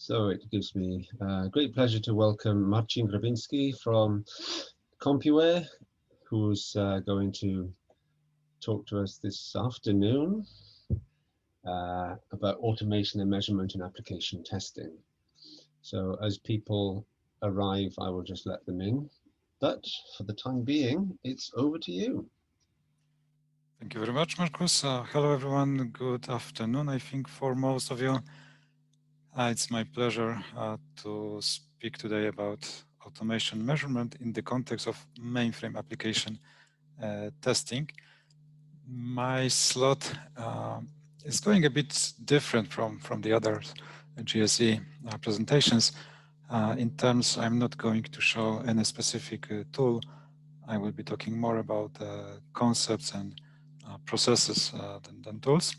So it gives me great pleasure to welcome Marcin Grabinski from CompuWare, who's going to talk to us this afternoon about automation and measurement and application testing. So as people arrive, I will just let them in. But for the time being, it's over to you. Thank you very much, Marcus. Hello, everyone. Good afternoon, I think, for most of you. It's my pleasure to speak today about automation measurement in the context of mainframe application testing. My slot is going a bit different from the other GSE presentations. In terms, I'm not going to show any specific tool. I will be talking more about concepts and processes than tools.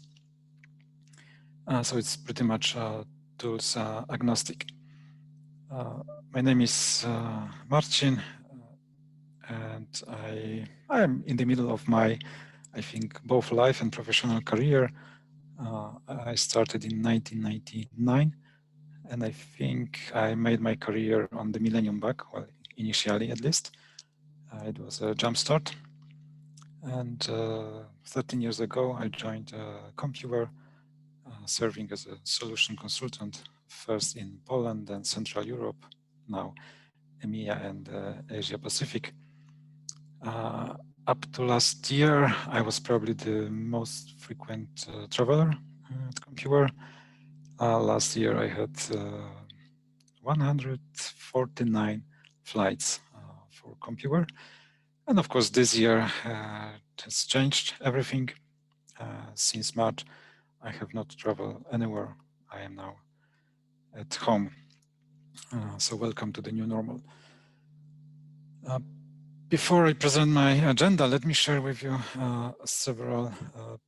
So it's pretty much tools agnostic. My name is Marcin, and I am in the middle of my, I think, both life and professional career. I started in 1999, and I think I made my career on the Millennium Bug, well, initially at least. It was a jump start. And 13 years ago, I joined CompuWare, serving as a solution consultant, first in Poland, then Central Europe, now EMEA and Asia Pacific. Up to last year, I was probably the most frequent traveler at CompuWare. Last year, I had 149 flights for CompuWare. And of course, this year it has changed everything. Since March, I have not traveled anywhere. I am now at home. So welcome to the new normal. Before I present my agenda, let me share with you several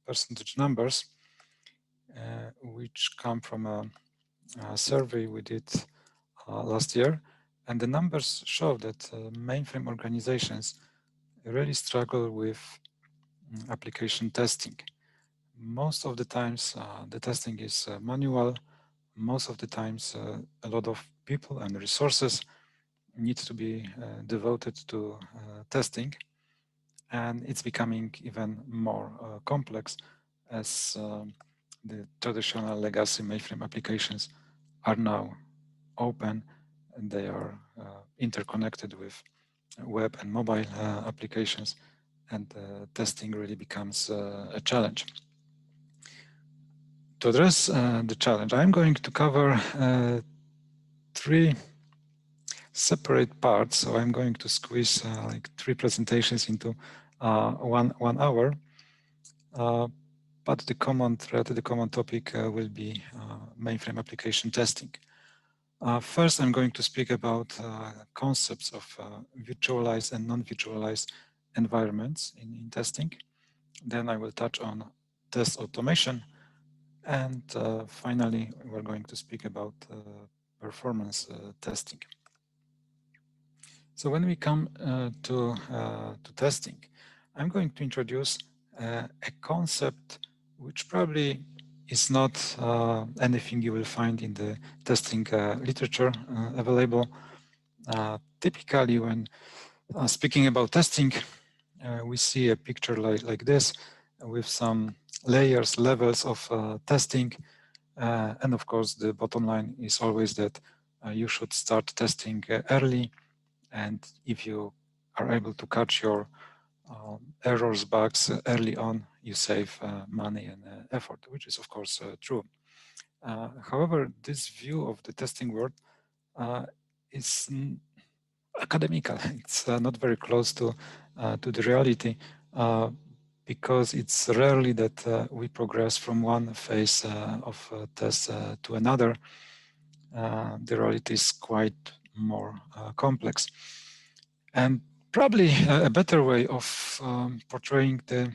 percentage numbers which come from a survey we did last year. And the numbers show that mainframe organizations really struggle with application testing. Most of the times, the testing is manual. Most of the times, a lot of people and resources need to be devoted to testing. And it's becoming even more complex as the traditional legacy mainframe applications are now open and they are interconnected with web and mobile applications, and testing really becomes a challenge. To address the challenge, I'm going to cover three separate parts. So I'm going to squeeze like three presentations into one hour. But the common thread, the common topic will be mainframe application testing. First, I'm going to speak about concepts of virtualized and non-virtualized environments in testing. Then I will touch on test automation. And finally, we're going to speak about performance testing. So when we come to testing, I'm going to introduce a concept which probably is not anything you will find in the testing literature available. Typically, when speaking about testing, we see a picture like this with some layers, levels of testing. And of course, the bottom line is always that you should start testing early. And if you are able to catch your errors, bugs early on, you save money and effort, which is of course true. However, this view of the testing world is academical. It's not very close to the reality because it's rarely that we progress from one phase of test to another. The reality is quite more complex. And probably a better way of portraying the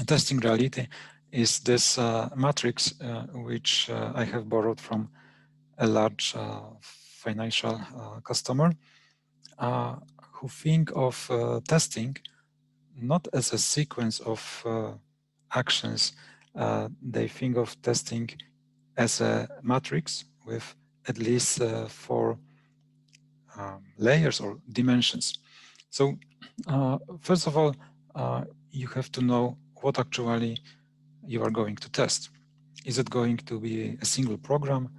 testing reality is this matrix, which I have borrowed from a large financial customer who think of testing not as a sequence of actions. They think of testing as a matrix with at least 4 layers or dimensions. So first of all, you have to know what actually you are going to test. Is it going to be a single program,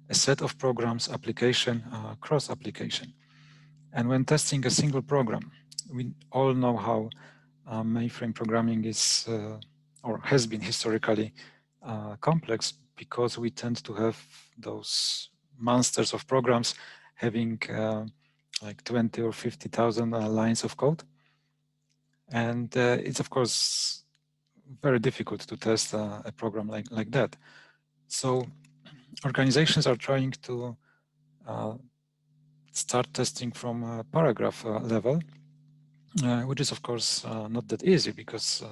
a set of programs, application, cross-application? And when testing a single program, we all know how mainframe programming is or has been historically complex, because we tend to have those monsters of programs having like 20 or 50,000 lines of code. And it's of course very difficult to test a program like that. So organizations are trying to start testing from a paragraph level, which is of course not that easy, because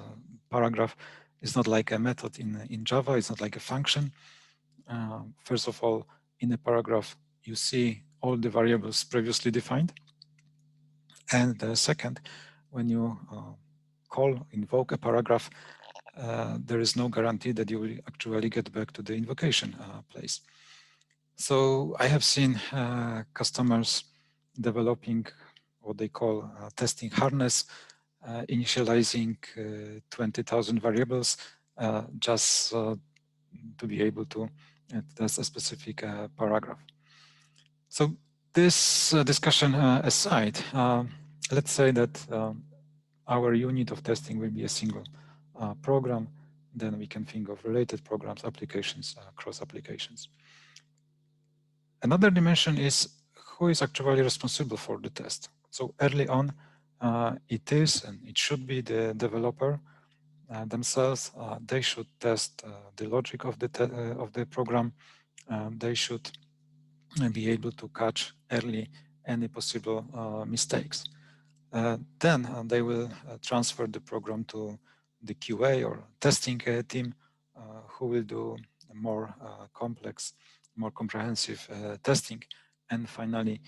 paragraph is not like a method in Java, it's not like a function. First of all, in a paragraph, you see all the variables previously defined. And second, when you invoke a paragraph, there is no guarantee that you will actually get back to the invocation place. So I have seen customers developing what they call testing harness, initializing 20,000 variables just to be able to test a specific paragraph. So this discussion aside, let's say that our unit of testing will be a single program. Then we can think of related programs, applications, cross applications. Another dimension is who is actually responsible for the test. So early on, it is and it should be the developer themselves. They should test the logic of the program. They should be able to catch early any possible mistakes. Then they will transfer the program to the QA or testing team, who will do more complex, more comprehensive testing. And finally,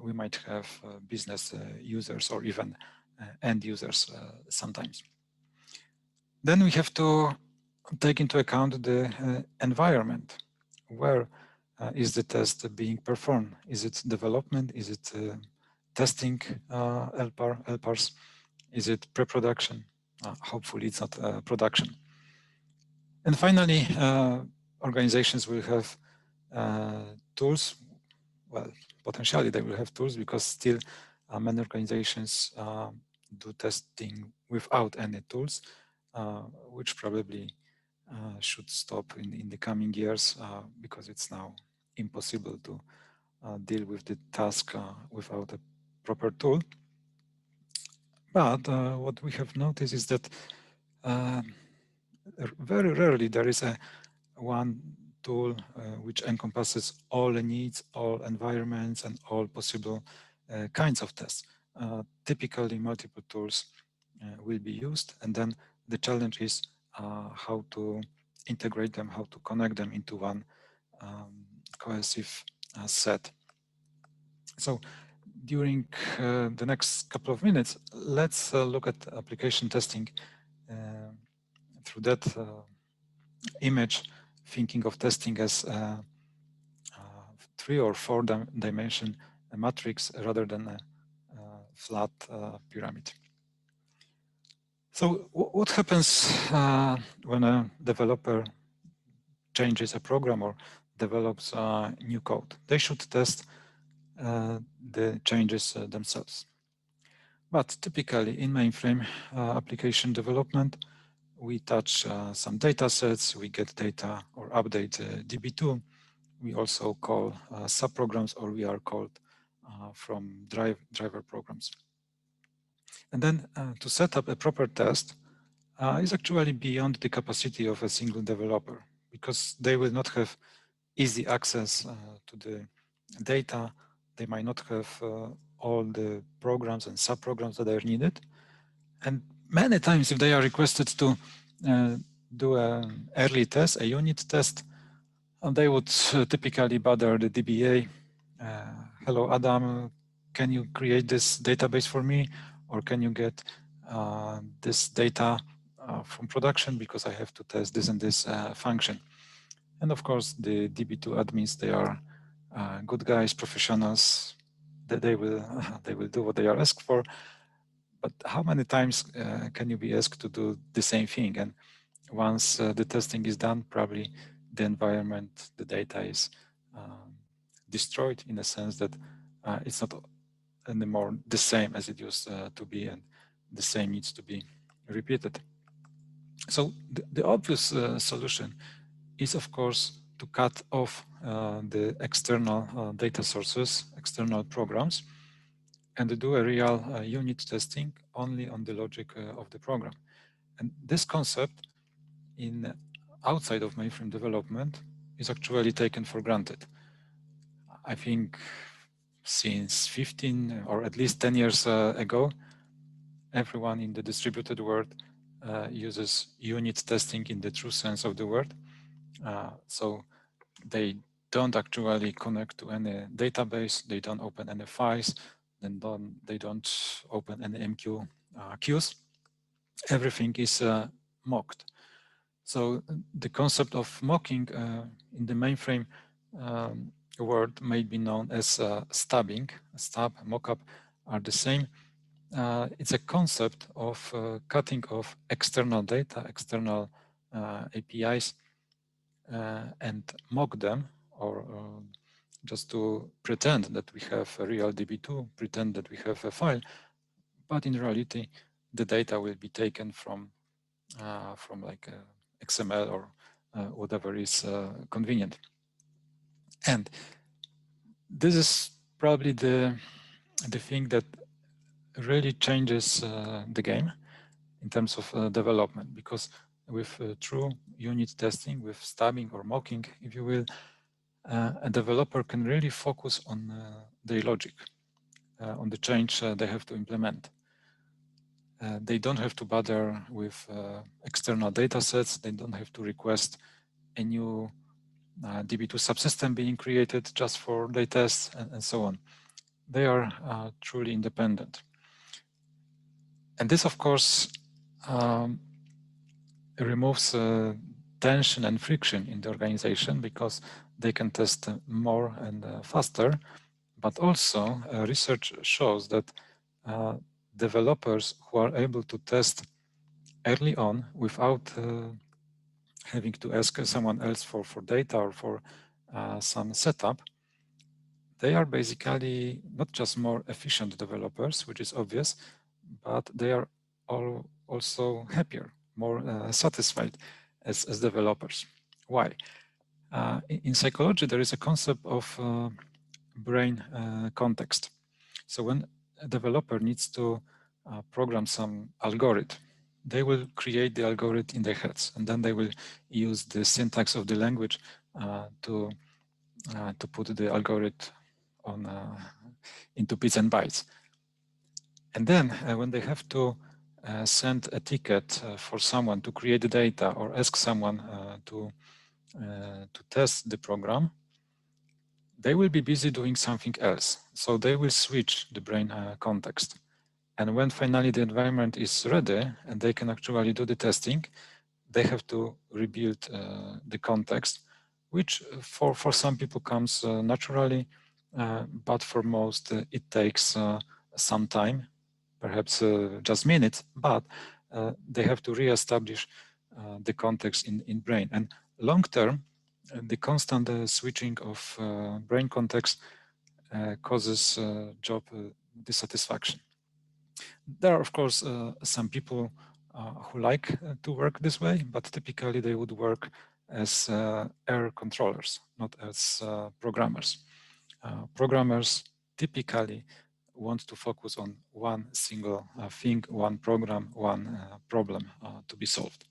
we might have business users or even end users sometimes. Then we have to take into account the environment. Where is the test being performed? Is it development? Is it testing LPARs? Is it pre-production? Hopefully it's not production. And finally, organizations will have tools. Well, potentially they will have tools, because still many organizations do testing without any tools, which probably should stop in the coming years, because it's now impossible to deal with the task without a proper tool. But what we have noticed is that very rarely there is one tool which encompasses all the needs, all environments, and all possible kinds of tests. Typically, multiple tools will be used, and then the challenge is how to integrate them, how to connect them into one cohesive set. So during the next couple of minutes, let's look at application testing through that image, thinking of testing as 3 or 4 dimension matrix rather than a flat pyramid. So what happens when a developer changes a program or develops new code? They should test the changes themselves. But typically in mainframe application development, we touch some data sets, we get data or update DB2. We also call subprograms, or we are called from driver programs. And then to set up a proper test is actually beyond the capacity of a single developer, because they will not have easy access to the data. They might not have all the programs and subprograms that are needed. And many times, if they are requested to do an early test, a unit test, they would typically bother the DBA. Hello, Adam, can you create this database for me? Or can you get this data from production, because I have to test this and this function? And of course, the DB2 admins, they are good guys, professionals, they will do what they are asked for. But how many times can you be asked to do the same thing? And once the testing is done, probably the environment, the data is destroyed, in a sense that it's not anymore the same as it used to be, and the same needs to be repeated. So the obvious solution is, of course, to cut off the external data sources, external programs, and to do a real unit testing only on the logic of the program. And this concept in outside of mainframe development is actually taken for granted. I think since 15 or at least 10 years ago, everyone in the distributed world uses unit testing in the true sense of the word. So they don't actually connect to any database, they don't open any files, they don't open any MQ queues. Everything is mocked. So the concept of mocking in the mainframe world may be known as stubbing. Stub, mockup are the same. It's a concept of cutting off external data, external APIs, and mock them, or just to pretend that we have a real DB2, pretend that we have a file, but in reality, the data will be taken from like XML or whatever is convenient. And this is probably the thing that really changes the game in terms of development, because with true unit testing, with stubbing or mocking, if you will, a developer can really focus on their logic, on the change they have to implement. They don't have to bother with external data sets. They don't have to request a new DB2 subsystem being created just for their tests and so on. They are truly independent. And this, of course, removes tension and friction in the organization, because they can test more and faster. But also, research shows that developers who are able to test early on without having to ask someone else for data or for some setup, they are basically not just more efficient developers, which is obvious, but they are also happier, more satisfied as developers. Why? In psychology, there is a concept of brain context. So when a developer needs to program some algorithm, they will create the algorithm in their heads, and then they will use the syntax of the language to put the algorithm on into bits and bytes. And then when they have to send a ticket for someone to create the data, or ask someone to test the program, they will be busy doing something else. So they will switch the brain context. And when finally the environment is ready and they can actually do the testing, they have to rebuild the context, which for some people comes naturally, but for most it takes some time, perhaps just minutes, but they have to reestablish the context in brain. And long term, the constant switching of brain context causes job dissatisfaction. There are, of course, some people who like to work this way, but typically they would work as error controllers, not as programmers. Programmers typically want to focus on one single thing, one program, one problem to be solved.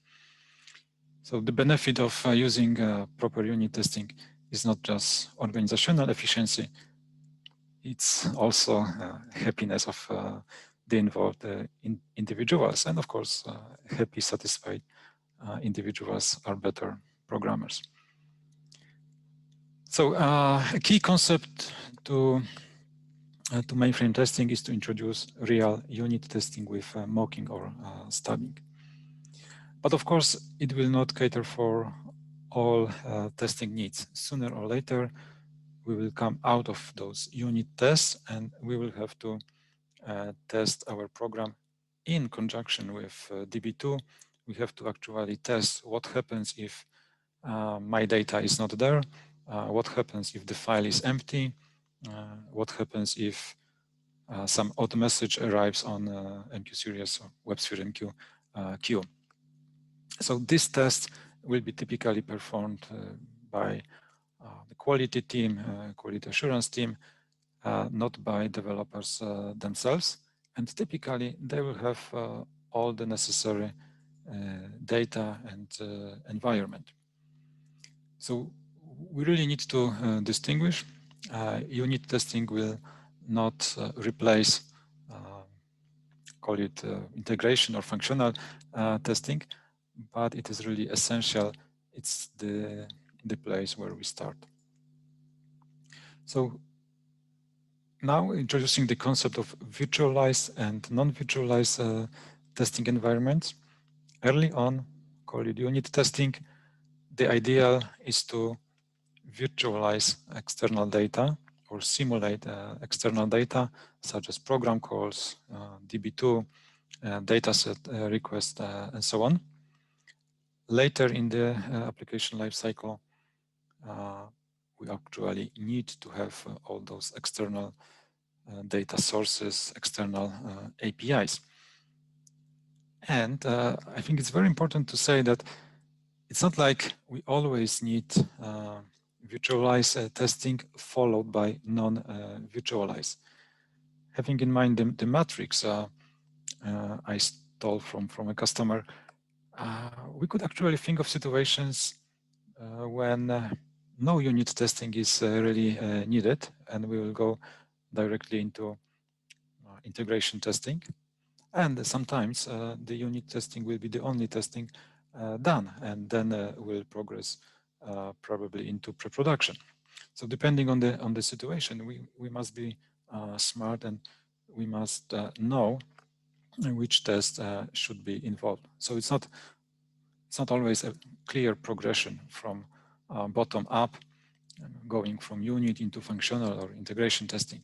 So the benefit of using proper unit testing is not just organizational efficiency, it's also happiness of the involved individuals. And of course, happy, satisfied individuals are better programmers. So a key concept to mainframe testing is to introduce real unit testing with mocking or stubbing. But of course, it will not cater for all testing needs. Sooner or later, we will come out of those unit tests, and we will have to test our program in conjunction with DB2. We have to actually test what happens if my data is not there, what happens if the file is empty, what happens if some auto message arrives on MQ series or WebSphere MQ queue. So this test will be typically performed by the quality team, quality assurance team, not by developers themselves. And typically they will have all the necessary data and environment. So we really need to distinguish. Unit testing will not replace, call it integration or functional testing, but it is really essential. It's the place where we start. So now introducing the concept of virtualized and non-virtualized testing environments. Early on, call it unit testing, the ideal is to virtualize external data or simulate external data such as program calls, DB2, dataset request, and so on. Later in the application lifecycle, we actually need to have all those external data sources, external APIs. And I think it's very important to say that it's not like we always need virtualized testing followed by non-virtualized. Having in mind the matrix I stole from a customer, we could actually think of situations when no unit testing is really needed, and we will go directly into integration testing. And sometimes the unit testing will be the only testing done, and then we'll progress probably into pre-production. So depending on the situation, we must be smart, and we must know which test should be involved. So it's not always a clear progression from bottom up, going from unit into functional or integration testing.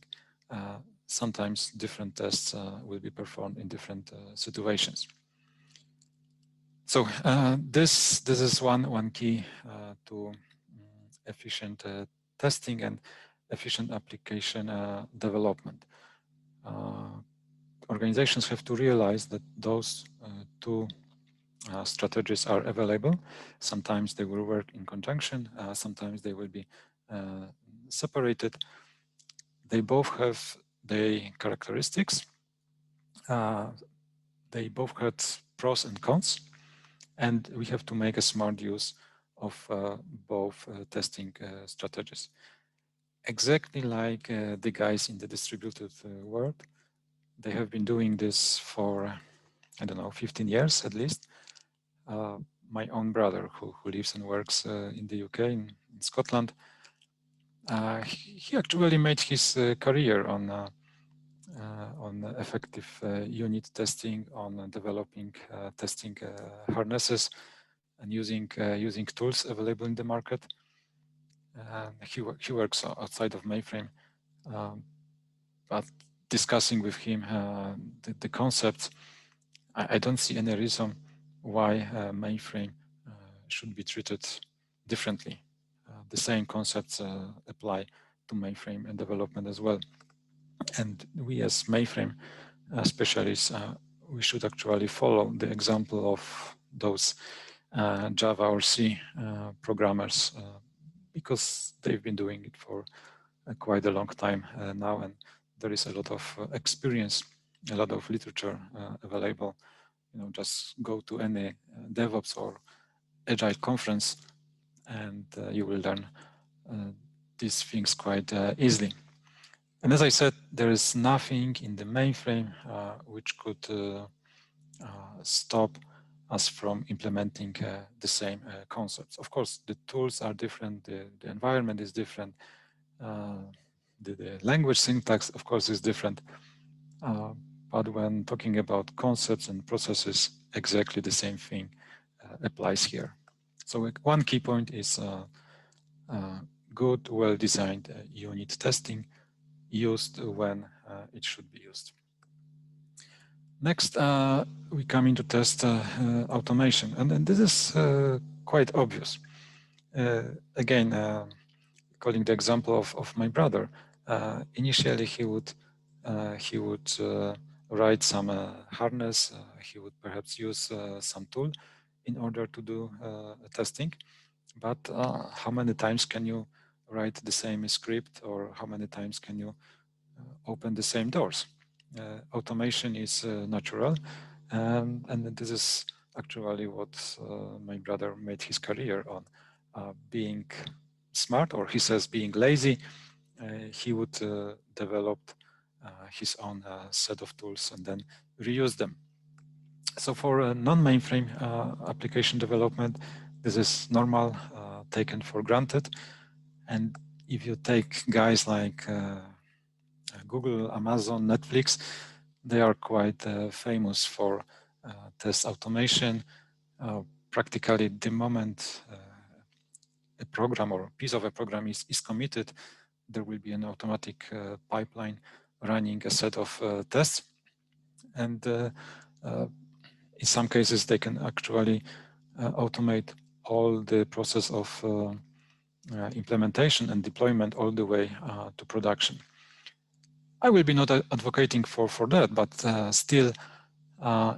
Sometimes different tests will be performed in different situations. So this is one key to efficient testing and efficient application development. Organizations have to realize that those two strategies are available. Sometimes they will work in conjunction, sometimes they will be separated. They both have their characteristics. They both have pros and cons, and we have to make a smart use of both testing strategies. Exactly like the guys in the distributed world, they have been doing this for, I don't know, 15 years at least. My own brother, who lives and works in the UK, in Scotland, he actually made his career on effective unit testing, on developing testing harnesses, and using tools available in the market. He works outside of mainframe, but discussing with him the concepts, I don't see any reason why mainframe should be treated differently. The same concepts apply to mainframe and development as well. And we as mainframe specialists, we should actually follow the example of those Java or C programmers, because they've been doing it for quite a long time now, and there is a lot of experience, a lot of literature available. You know, just go to any DevOps or Agile conference, and you will learn these things quite easily. And as I said, there is nothing in the mainframe which could stop us from implementing the same concepts. Of course, the tools are different, the environment is different, the language syntax, of course, is different. But when talking about concepts and processes, exactly the same thing applies here. So one key point is good, well-designed unit testing used when it should be used. Next, we come into test automation, and this is quite obvious. Again, calling the example of my brother, initially he would write some harness. He would perhaps use some tool in order to do testing. But how many times can you write the same script, or how many times can you open the same doors? Automation is natural, and this is actually what my brother made his career on, being smart, or he says being lazy. He would develop his own set of tools and then reuse them. So for non-mainframe application development, this is normal, taken for granted. And if you take guys like Google, Amazon, Netflix, they are quite famous for test automation. Practically the moment a program or a piece of a program is committed, there will be an automatic pipeline running a set of tests. And in some cases, they can actually automate all the process of implementation and deployment all the way to production. I will be not advocating for that, but still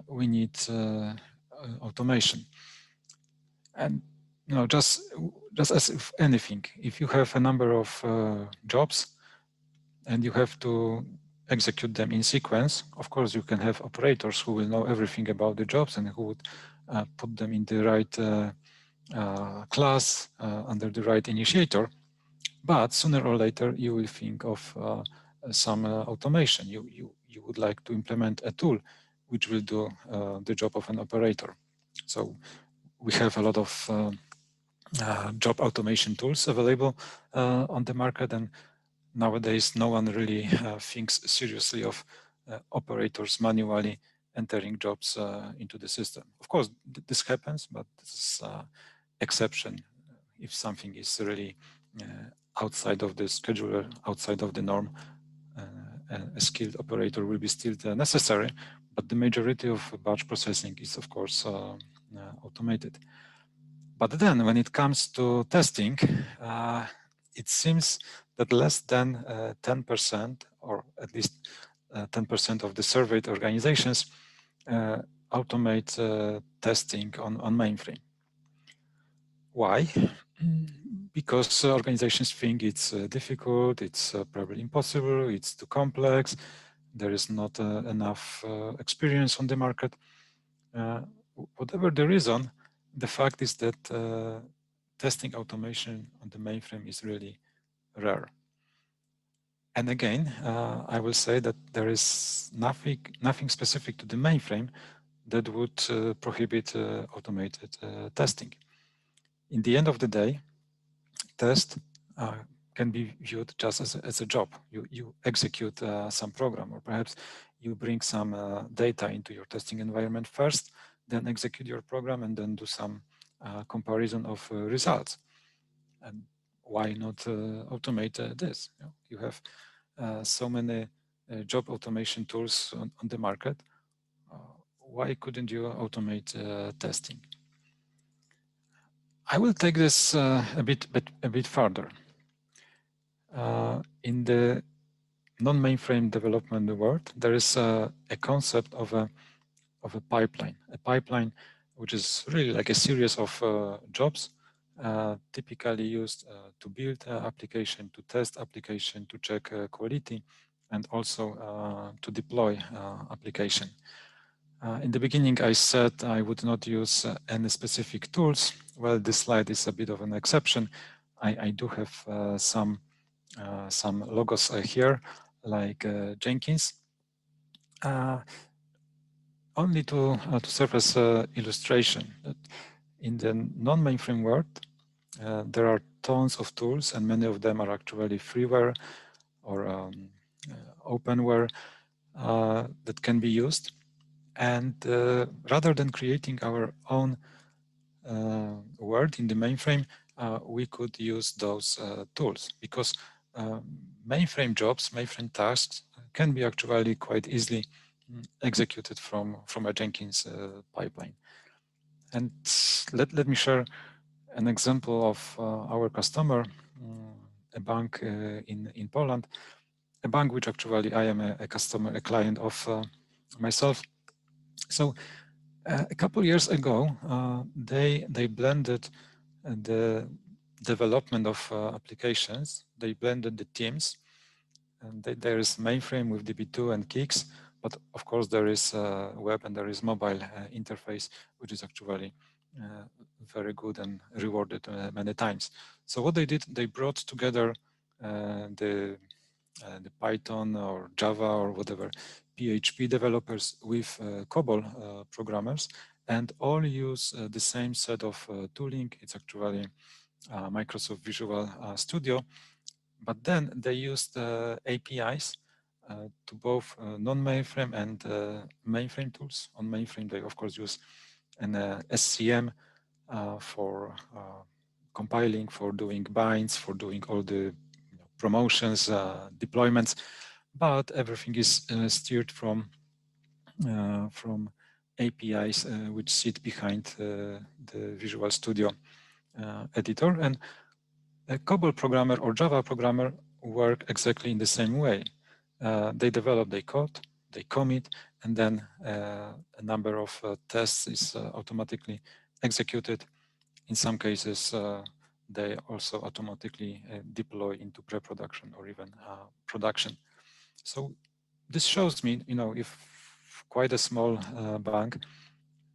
we need automation. And just as if anything, if you have a number of jobs and you have to execute them in sequence, of course you can have operators who will know everything about the jobs and who would put them in the right class under the right initiator. But sooner or later you will think of some automation. You would like to implement a tool which will do the job of an operator. So we have a lot of job automation tools available on the market, and nowadays no one really thinks seriously of operators manually entering jobs into the system. Of course, this happens, but this is exception. If something is really outside of the scheduler, outside of the norm, a skilled operator will be still necessary, but the majority of batch processing is, of course, automated. But then when it comes to testing, it seems that less than 10%, or at least 10% of the surveyed organizations automate testing on mainframe. Why? Because organizations think it's difficult, it's probably impossible, it's too complex, there is not enough experience on the market. Whatever the reason, the fact is that testing automation on the mainframe is really rare. And again, I will say that there is nothing specific to the mainframe that would prohibit automated testing. In the end of the day, test can be viewed just as a job. You execute some program, or perhaps you bring some data into your testing environment first, then execute your program, and then do some comparison of results. And why not automate this? You have so many job automation tools on the market. Why couldn't you automate testing? I will take this a bit further. In the non-mainframe development world, there is a concept of a pipeline, which is really like a series of jobs typically used to build application, to test application, to check quality, and also to deploy application. In the beginning, I said I would not use any specific tools. Well, this slide is a bit of an exception. I do have some logos here, like Jenkins, only to serve as illustration. That in the non-mainframe world, there are tons of tools, and many of them are actually freeware or openware that can be used. And rather than creating our own world in the mainframe, we could use those tools, because mainframe jobs, mainframe tasks can be actually quite easily executed from a Jenkins pipeline. And let me share an example of our customer, a bank in Poland, a bank which actually I am a customer, a client of myself. So a couple years ago, they blended the development of applications. They blended the teams, and there is mainframe with DB2 and Kix, but of course there is web and there is mobile interface, which is actually very good and rewarded many times. So what they did, they brought together the Python or Java or whatever PHP developers with COBOL programmers, and all use the same set of tooling. It's actually Microsoft Visual Studio, but then they used APIs to both non-mainframe and mainframe tools. On mainframe, they of course use an SCM for compiling, for doing binds, for doing all the promotions, deployments, but everything is steered from APIs which sit behind the Visual Studio editor. And a COBOL programmer or Java programmer work exactly in the same way. They develop their code, they commit, and then a number of tests is automatically executed. In some cases, they also automatically deploy into pre-production or even production. So this shows me, if quite a small bank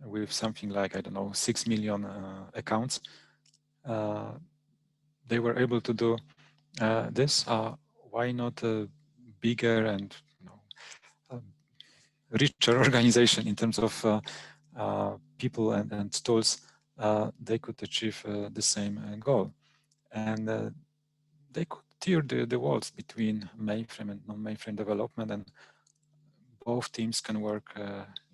with something like, I don't know, 6 million accounts, they were able to do this. Why not a bigger and richer organization in terms of people and tools? They could achieve the same goal. And they could tear the walls between mainframe and non-mainframe development, and both teams can work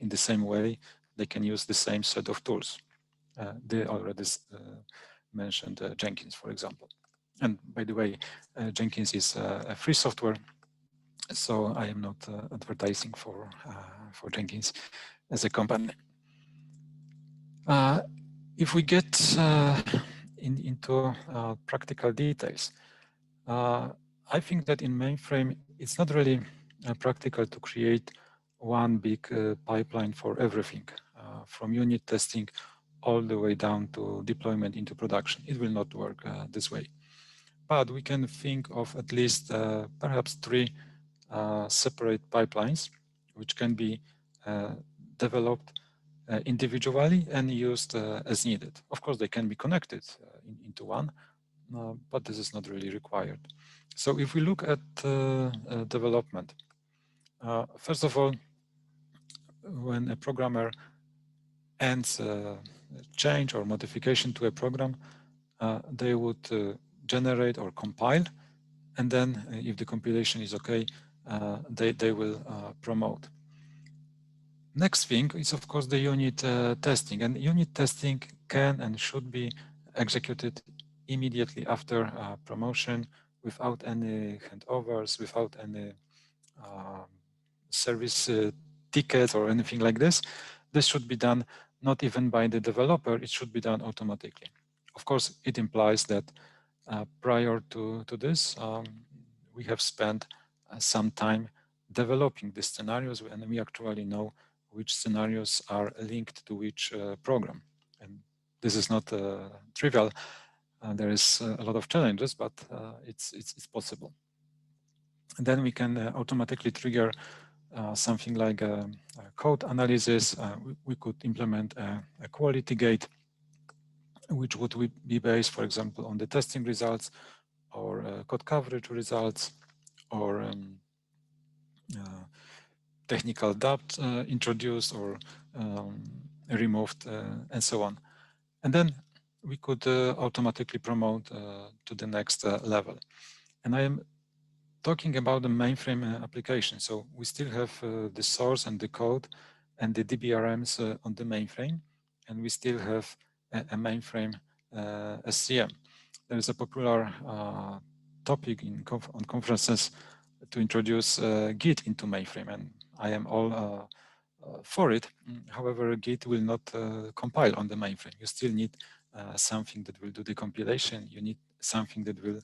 in the same way. They can use the same set of tools. They already mentioned Jenkins, for example. And by the way, Jenkins is a free software, so I am not advertising for Jenkins as a company. If we get into practical details, I think that in mainframe, it's not really practical to create one big pipeline for everything, from unit testing all the way down to deployment into production. It will not work this way. But we can think of at least perhaps 3 separate pipelines, which can be developed individually and used as needed. Of course, they can be connected into one, but this is not really required. So if we look at development, first of all, when a programmer ends a change or modification to a program, they would generate or compile, and then if the compilation is okay, they will promote. Next thing is, of course, the unit testing, and unit testing can and should be executed immediately after promotion, without any handovers, without any service tickets or anything like this. This should be done not even by the developer, it should be done automatically. Of course, it implies that prior to this, we have spent some time developing the scenarios, and we actually know which scenarios are linked to which program. And this is not trivial. There is a lot of challenges, but it's possible. And then we can automatically trigger something like a code analysis. We could implement a quality gate, which would be based, for example, on the testing results, or code coverage results, or technical debt introduced or removed, and so on. And then we could automatically promote to the next level. And I am talking about the mainframe application. So we still have the source and the code and the DBRMs on the mainframe, and we still have a mainframe SCM. there is a popular topic on conferences to introduce Git into mainframe, and I am all for it. However, Git will not compile on the mainframe. You still need something that will do the compilation. You need something that will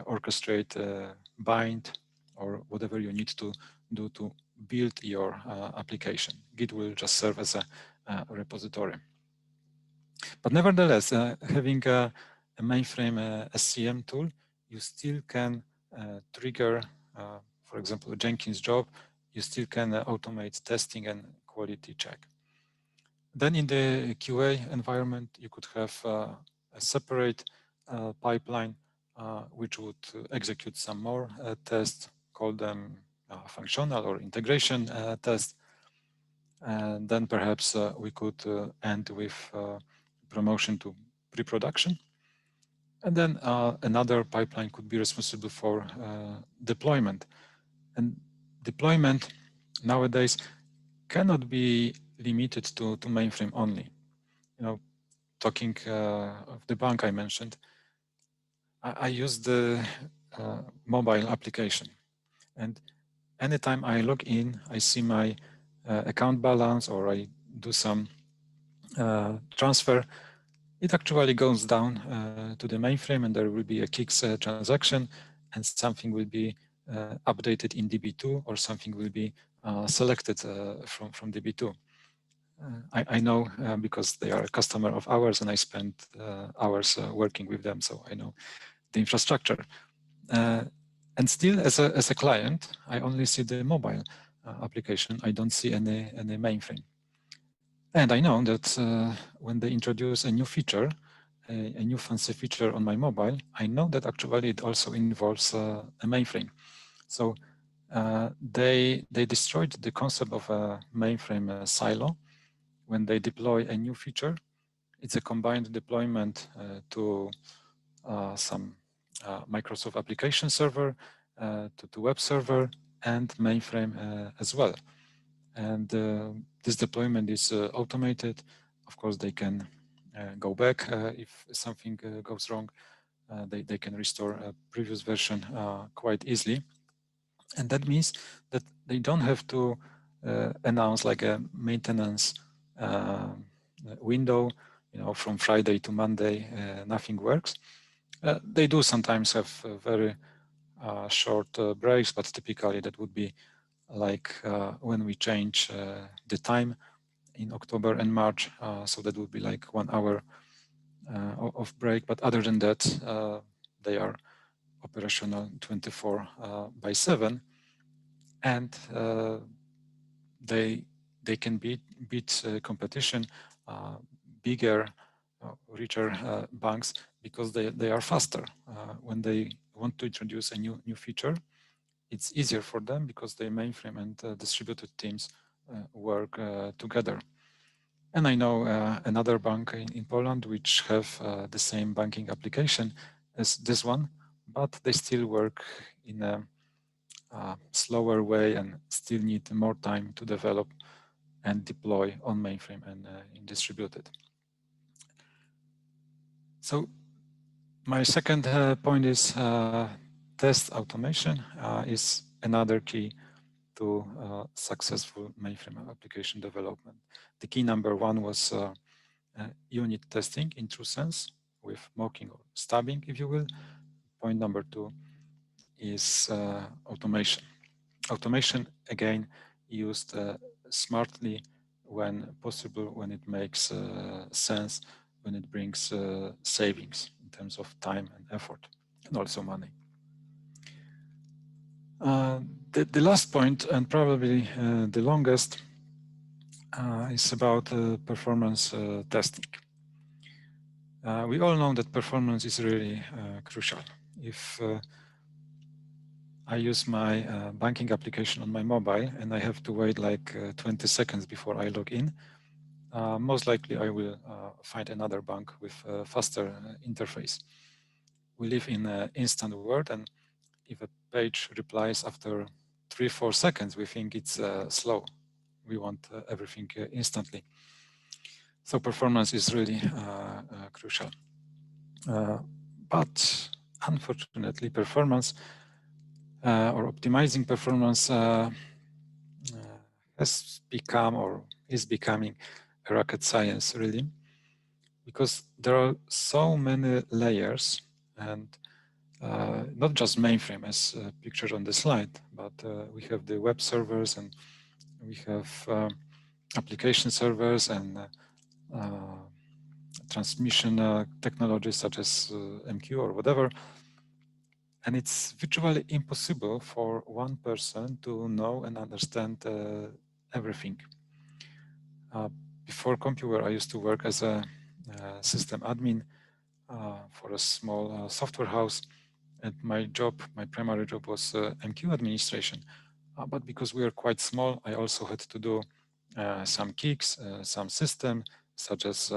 orchestrate bind or whatever you need to do to build your application. Git will just serve as a repository. But nevertheless, having a mainframe SCM tool, you still can trigger, for example, a Jenkins job. You still can automate testing and quality check. Then in the QA environment, you could have a separate pipeline which would execute some more tests, call them functional or integration tests. And then perhaps we could end with promotion to pre-production. And then another pipeline could be responsible for deployment. And deployment nowadays cannot be limited to mainframe only. You know, talking of the bank I mentioned, I use the mobile application. And anytime I log in, I see my account balance or I do some transfer, it actually goes down to the mainframe and there will be a Kix transaction and something will be updated in DB2 or something will be selected from DB2. I know because they are a customer of ours and I spent hours working with them, so I know the infrastructure. And still, as a client, I only see the mobile application. I don't see any mainframe. And I know that when they introduce a new feature, a new fancy feature on my mobile, I know that actually it also involves a mainframe. So they destroyed the concept of a mainframe silo. When they deploy a new feature, it's a combined deployment to some Microsoft application server, to web server, and mainframe as well. And this deployment is automated. Of course, they can go back if something goes wrong. They can restore a previous version quite easily. And that means that they don't have to announce like a maintenance window, you know, from Friday to Monday, nothing works. They do sometimes have very short breaks, but typically that would be like when we change the time in October and March. So that would be like 1 hour of break. But other than that, they are operational 24/7. And they can beat competition, bigger, richer banks because they are faster. When they want to introduce a new feature, it's easier for them because the mainframe and distributed teams work together. And I know another bank in Poland which have the same banking application as this one, but they still work in a slower way and still need more time to develop and deploy on mainframe and in distributed. So my second point is test automation is another key to successful mainframe application development. The key number one was unit testing in true sense with mocking or stubbing, if you will. Point number two is automation. Automation, again, used smartly when possible, when it makes sense, when it brings savings in terms of time and effort, and also money. The last point, and probably the longest, is about performance testing. We all know that performance is really crucial. If I use my banking application on my mobile and I have to wait like 20 seconds before I log in, most likely I will find another bank with a faster interface. We live in an instant world, and if a page replies after 3-4 seconds, we think it's slow. We want everything instantly. So performance is really crucial. but unfortunately, performance or optimizing performance has become or is becoming a rocket science, really, because there are so many layers, and not just mainframe as pictured on the slide, but we have the web servers, and we have application servers and transmission technologies such as MQ or whatever. And it's virtually impossible for one person to know and understand everything. Before CompuWare, I used to work as a system admin for a small software house. And my primary job was MQ administration. But because we are quite small, I also had to do some kicks, some system, such as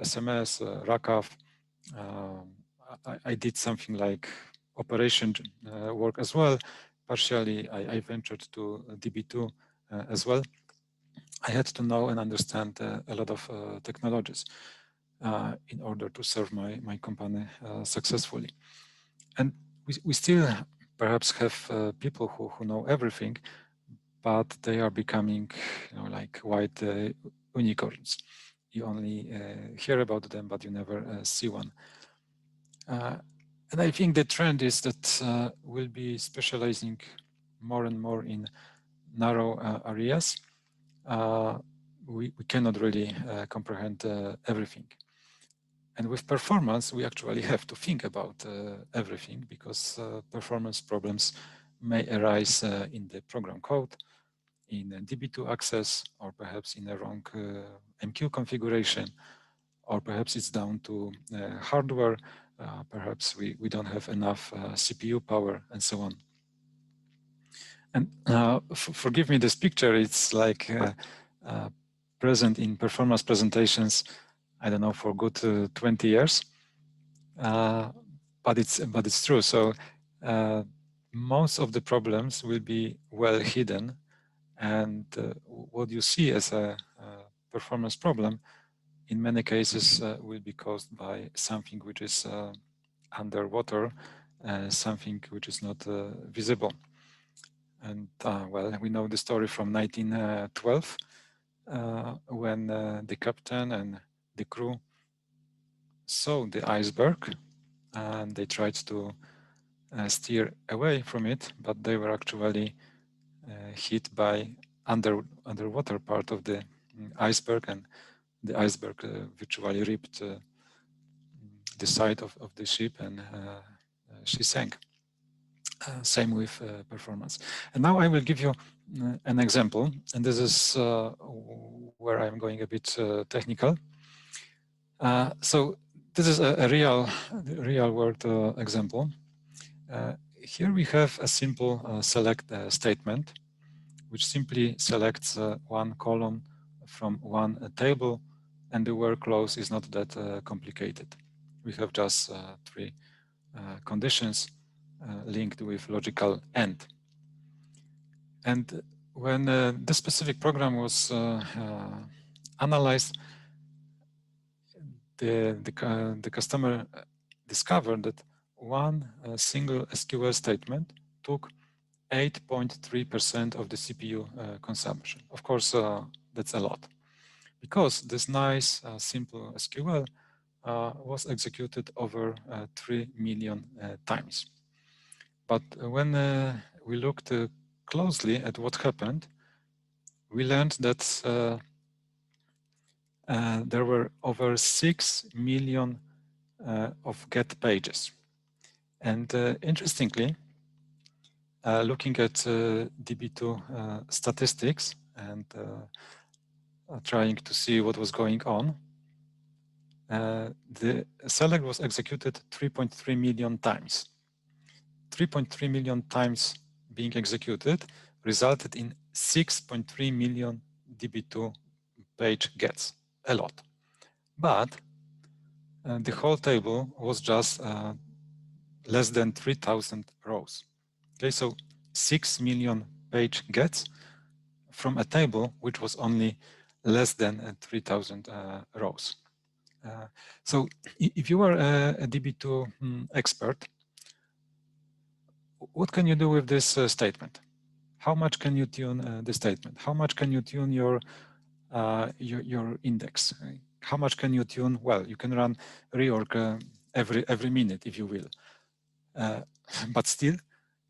SMS, RACAF. I did something like operation work as well. Partially, I ventured to DB2 as well. I had to know and understand a lot of technologies in order to serve my company successfully. And we still perhaps have people who know everything, but they are becoming, like white unicorns. You only hear about them, but you never see one. And I think the trend is that we'll be specializing more and more in narrow areas. We cannot really comprehend everything. And with performance, we actually have to think about everything, because performance problems may arise in the program code, in DB2 access, or perhaps in a wrong MQ configuration, or perhaps it's down to hardware. Perhaps we don't have enough CPU power, and so on. And forgive me, this picture, it's like present in performance presentations, I don't know, for good 20 years. But it's true. So most of the problems will be well hidden, and what you see as a performance problem, in many cases, will be caused by something which is underwater, something which is not visible. And well, we know the story from 1912, when the captain and the crew saw the iceberg, and they tried to steer away from it, but they were actually hit by underwater part of the iceberg, and the iceberg virtually ripped the side of the ship, and she sank. Same with performance. And now I will give you an example, and this is where I'm going a bit technical. So this is a real world example. Here we have a simple select statement, which simply selects one column from one table, and the where clause is not that complicated. We have just three conditions linked with logical AND. And when this specific program was analyzed, the customer discovered that one single SQL statement took 8.3% of the CPU consumption. Of course, that's a lot, because this nice simple SQL was executed over 3 million times. But when we looked closely at what happened, we learned that there were over 6 million of get pages. And interestingly, looking at DB2 statistics and trying to see what was going on, the select was executed 3.3 million times. 3.3 million times being executed resulted in 6.3 million DB2 page gets, a lot. But the whole table was just less than 3,000 rows. Okay, so 6 million page gets from a table which was only less than 3,000 rows. So if you are a DB2 expert, what can you do with this statement? How much can you tune the statement? How much can you tune your index? How much can you tune? Well, you can run reorg every minute if you will, but still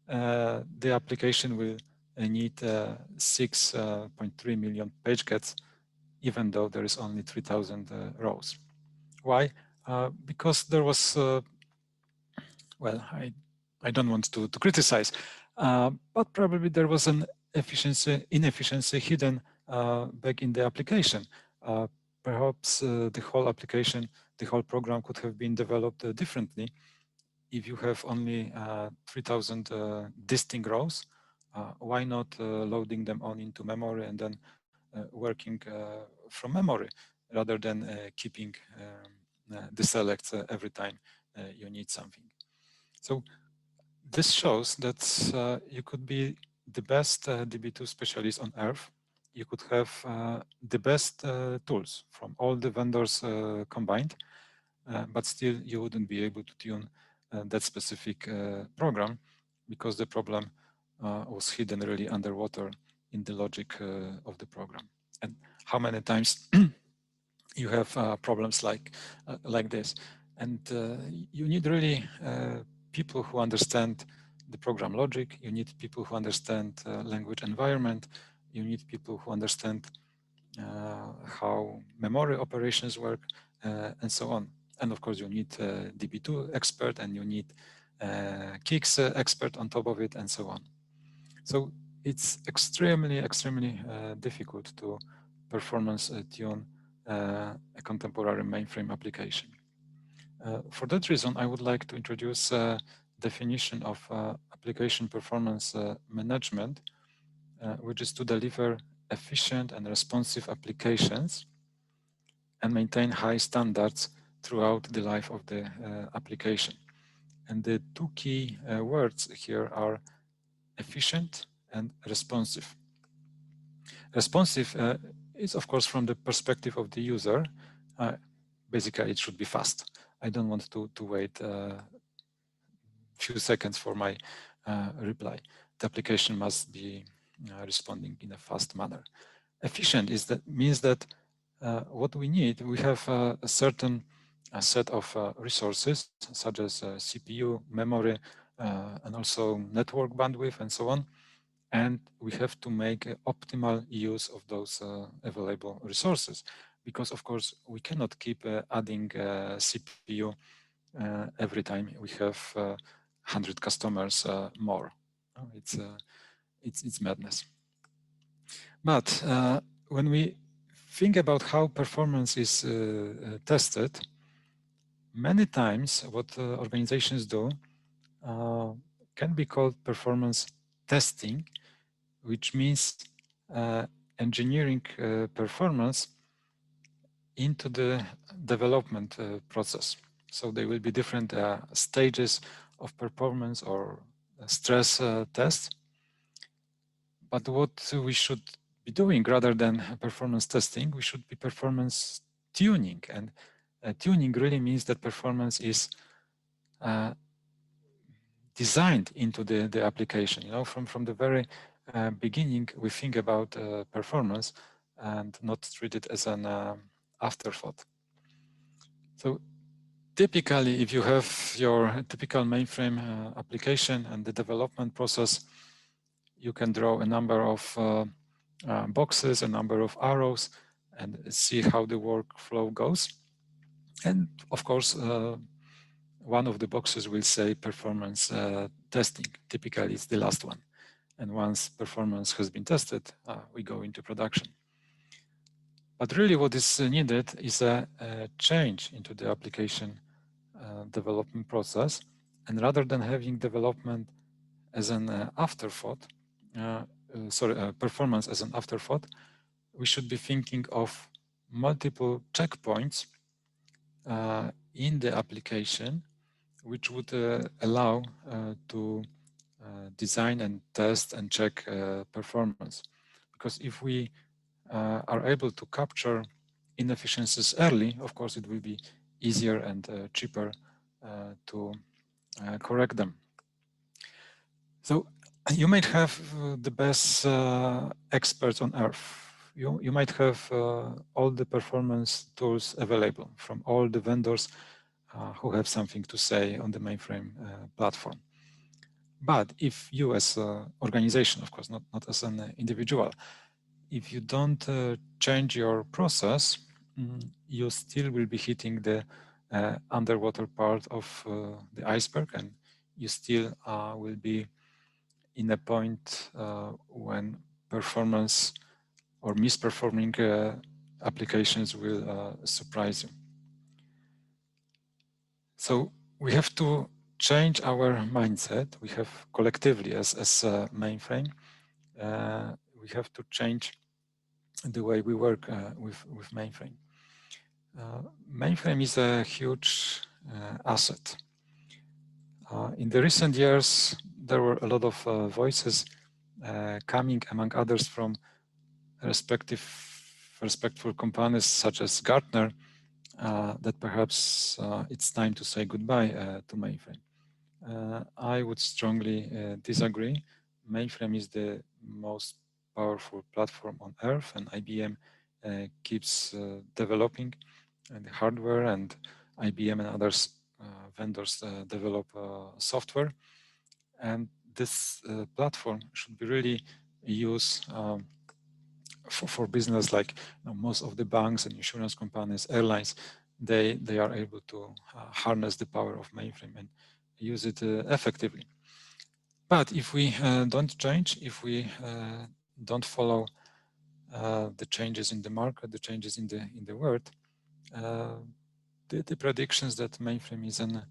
the application will need 6.3 million page gets, even though there is only 3,000 rows. Why? Because there was, well, I don't want to criticize, but probably there was an inefficiency hidden back in the application. Perhaps the whole application, the whole program could have been developed differently if you have only 3,000 distinct rows. Why not loading them on into memory and then working from memory rather than keeping the selects every time you need something. So this shows that you could be the best DB2 specialist on earth. You could have the best tools from all the vendors combined, but still you wouldn't be able to tune that specific program because the problem was hidden really underwater in the logic of the program. And how many times you have problems like this, and you need really people who understand the program logic. You need people who understand language environment. You need people who understand how memory operations work, and so on. And of course, you need a DB2 expert, and you need Kix expert on top of it, and so on. So it's extremely difficult to performance tune a contemporary mainframe application. For that reason, I would like to introduce a definition of application performance management, which is to deliver efficient and responsive applications and maintain high standards throughout the life of the application. And the two key words here are efficient and responsive. Responsive is, of course, from the perspective of the user. Basically, it should be fast. I don't want to wait a few seconds for my reply. The application must be responding in a fast manner. Efficient means that what we need, we have a certain set of resources, such as CPU, memory, and also network bandwidth, and so on. And we have to make optimal use of those available resources, because of course we cannot keep adding CPU every time we have 100 customers more. It's madness. But when we think about how performance is tested, many times what organizations do can be called performance testing, which means engineering performance into the development process. So there will be different stages of performance or stress tests. But what we should be doing rather than performance testing, we should be performance tuning. And tuning really means that performance is designed into the application. You know, from the very beginning, we think about performance and not treat it as an afterthought. So typically, if you have your typical mainframe application and the development process, you can draw a number of boxes, a number of arrows, and see how the workflow goes. And of course, one of the boxes will say performance testing. Typically, it's the last one. And once performance has been tested, we go into production. But really what is needed is a change into the application development process. And rather than having development as an afterthought, performance as an afterthought, we should be thinking of multiple checkpoints in the application, which would allow to design and test and check performance. Because if we are able to capture inefficiencies early, of course, it will be easier and cheaper to correct them. So you might have the best experts on earth. You might have all the performance tools available from all the vendors who have something to say on the mainframe platform. But if you as an organization, of course, not as an individual, if you don't change your process, you still will be hitting the underwater part of the iceberg, and you still will be in a point when performance or misperforming applications will surprise you. So we have to change our mindset. We have collectively as a mainframe, we have to change the way we work with mainframe. Mainframe is a huge asset. In the recent years, there were a lot of voices coming, among others, from respectful companies such as Gartner, that perhaps it's time to say goodbye to mainframe. I would strongly disagree. Mainframe is the most powerful platform on earth, and IBM keeps developing the hardware, and IBM and others vendors develop software. And this platform should be really used for business, like most of the banks and insurance companies, airlines, they are able to harness the power of mainframe and use it effectively. But if we don't change, if we don't follow the changes in the market, the changes in the world, the predictions that mainframe is a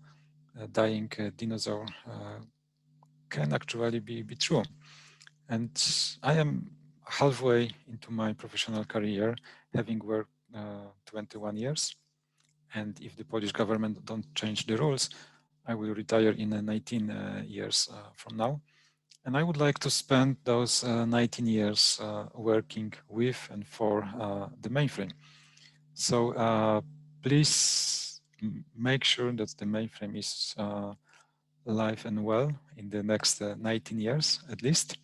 dying dinosaur can actually be true. And I am halfway into my professional career, having worked 21 years. And if the Polish government don't change the rules, I will retire in 19 years from now. And I would like to spend those 19 years working with and for the mainframe. So please make sure that the mainframe is alive and well in the next 19 years at least,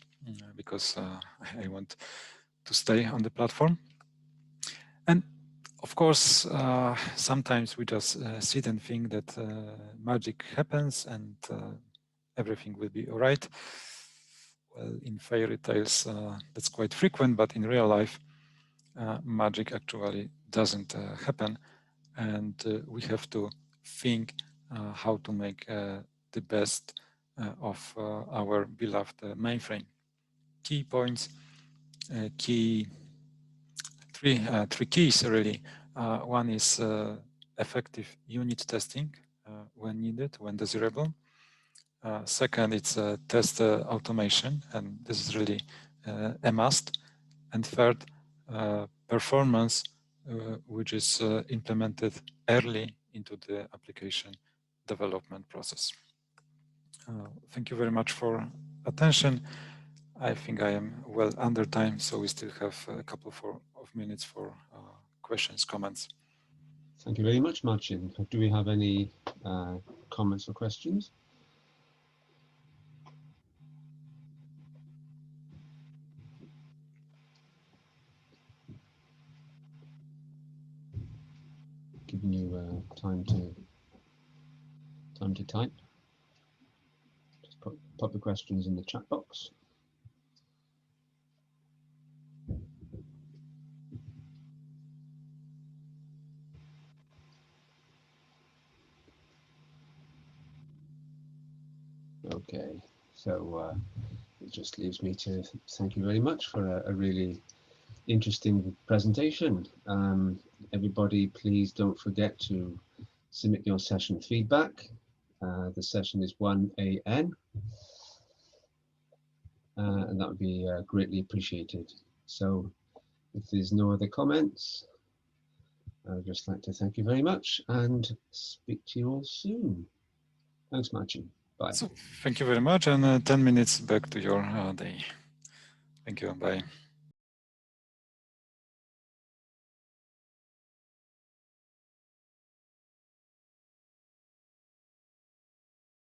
because I want to stay on the platform. And of course, sometimes we just sit and think that magic happens and everything will be all right. Well, in fairy tales, that's quite frequent, but in real life, magic actually doesn't happen. And we have to think how to make the best of our beloved mainframe. Key points, three keys really. One is effective unit testing when needed, when desirable. Second, it's test automation, and this is really a must. And third, performance, which is implemented early into the application development process. Thank you very much for attention. I think I am well under time, so we still have a couple of minutes for questions, comments. Thank you very much, Marcin. Do we have any comments or questions? Giving you time to type. Just pop the questions in the chat box. Okay, so it just leaves me to thank you very much for a really interesting presentation. Everybody, please don't forget to submit your session feedback. The session is 1 a.m. And that would be greatly appreciated. So if there's no other comments, I would just like to thank you very much and speak to you all soon. Thanks, Marcin. Bye. So, thank you very much, and 10 minutes back to your day. Thank you. Bye.